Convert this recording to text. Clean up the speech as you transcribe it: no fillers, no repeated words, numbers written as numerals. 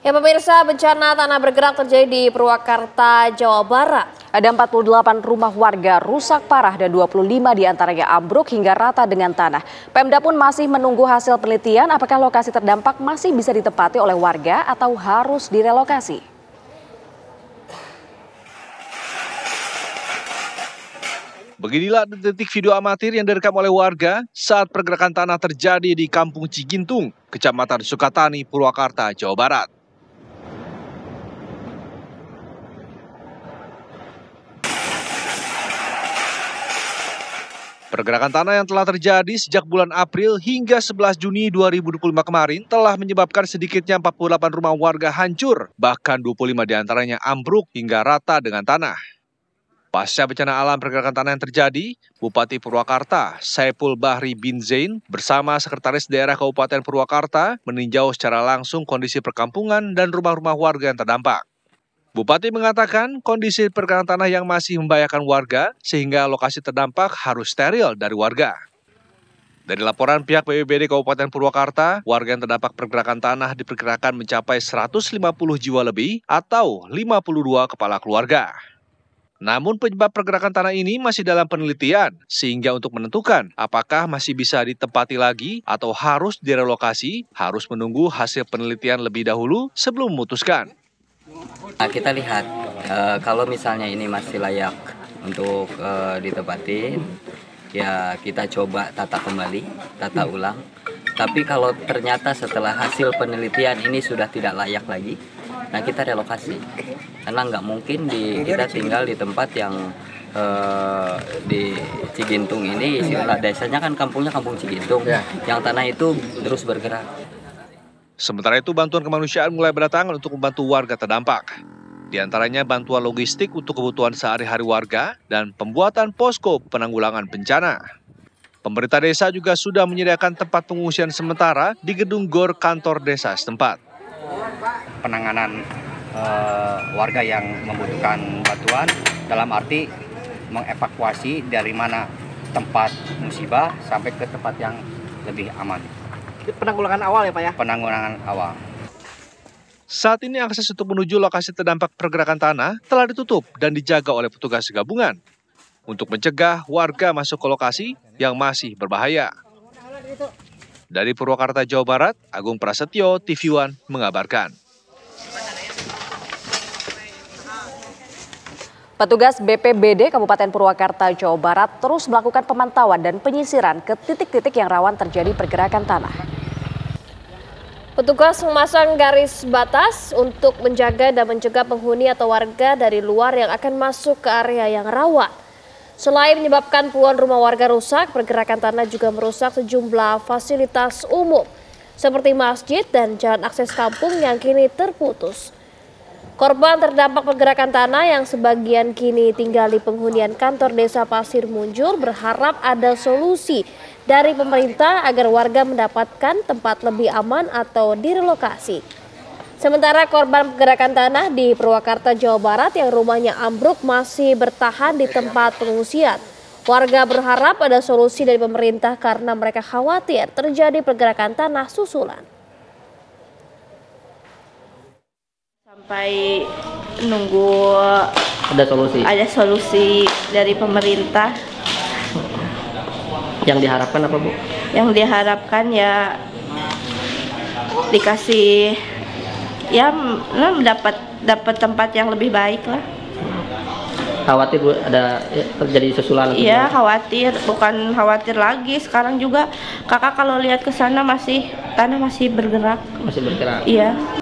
Ya pemirsa, bencana tanah bergerak terjadi di Purwakarta, Jawa Barat. Ada 48 rumah warga rusak parah dan 25 diantaranya ambruk hingga rata dengan tanah. Pemda pun masih menunggu hasil penelitian apakah lokasi terdampak masih bisa ditempati oleh warga atau harus direlokasi. Beginilah detik video amatir yang direkam oleh warga saat pergerakan tanah terjadi di Kampung Cigintung, Kecamatan Sukatani, Purwakarta, Jawa Barat. Pergerakan tanah yang telah terjadi sejak bulan April hingga 11 Juni 2025 kemarin telah menyebabkan sedikitnya 48 rumah warga hancur, bahkan 25 diantaranya ambruk hingga rata dengan tanah. Pasca bencana alam pergerakan tanah yang terjadi, Bupati Purwakarta, Saiful Bahri bin Zain, bersama Sekretaris Daerah Kabupaten Purwakarta meninjau secara langsung kondisi perkampungan dan rumah-rumah warga yang terdampak. Bupati mengatakan kondisi pergerakan tanah yang masih membahayakan warga sehingga lokasi terdampak harus steril dari warga. Dari laporan pihak BPBD Kabupaten Purwakarta, warga yang terdampak pergerakan tanah diperkirakan mencapai 150 jiwa lebih atau 52 kepala keluarga. Namun penyebab pergerakan tanah ini masih dalam penelitian, sehingga untuk menentukan apakah masih bisa ditempati lagi atau harus direlokasi, harus menunggu hasil penelitian lebih dahulu sebelum memutuskan. Nah, kita lihat kalau misalnya ini masih layak untuk ditempatin, ya kita coba tata kembali, tata ulang. Tapi kalau ternyata setelah hasil penelitian ini sudah tidak layak lagi, nah kita relokasi. Karena nggak mungkin kita tinggal di tempat yang di Cigintung ini, istilah desanya kan kampungnya Kampung Cigintung, yang tanah itu terus bergerak. Sementara itu bantuan kemanusiaan mulai berdatangan untuk membantu warga terdampak. Di antaranya bantuan logistik untuk kebutuhan sehari-hari warga dan pembuatan posko penanggulangan bencana. Pemerintah desa juga sudah menyediakan tempat pengungsian sementara di gedung GOR kantor desa setempat. Penanganan warga yang membutuhkan bantuan dalam arti mengevakuasi dari mana tempat musibah sampai ke tempat yang lebih aman. Penanggulangan awal ya Pak ya? Penanggulangan awal. Saat ini akses untuk menuju lokasi terdampak pergerakan tanah telah ditutup dan dijaga oleh petugas gabungan untuk mencegah warga masuk ke lokasi yang masih berbahaya. Dari Purwakarta, Jawa Barat, Agung Prasetyo, TV One mengabarkan. Petugas BPBD Kabupaten Purwakarta, Jawa Barat terus melakukan pemantauan dan penyisiran ke titik-titik yang rawan terjadi pergerakan tanah. Petugas memasang garis batas untuk menjaga dan mencegah penghuni atau warga dari luar yang akan masuk ke area yang rawan. Selain menyebabkan puluhan rumah warga rusak, pergerakan tanah juga merusak sejumlah fasilitas umum seperti masjid dan jalan akses kampung yang kini terputus. Korban terdampak pergerakan tanah yang sebagian kini tinggal di penghunian kantor desa Pasir Munjur berharap ada solusi dari pemerintah agar warga mendapatkan tempat lebih aman atau direlokasi. Sementara korban pergerakan tanah di Purwakarta, Jawa Barat yang rumahnya ambruk masih bertahan di tempat pengungsian. Warga berharap ada solusi dari pemerintah karena mereka khawatir terjadi pergerakan tanah susulan. Sampai nunggu ada solusi dari pemerintah. Yang diharapkan apa Bu? Yang diharapkan ya dikasih ya dapat tempat yang lebih baik lah. Khawatir Bu ada terjadi susulan? Iya khawatir, bukan khawatir lagi. Sekarang juga kakak kalau lihat ke sana tanah masih bergerak. Masih bergerak? Iya.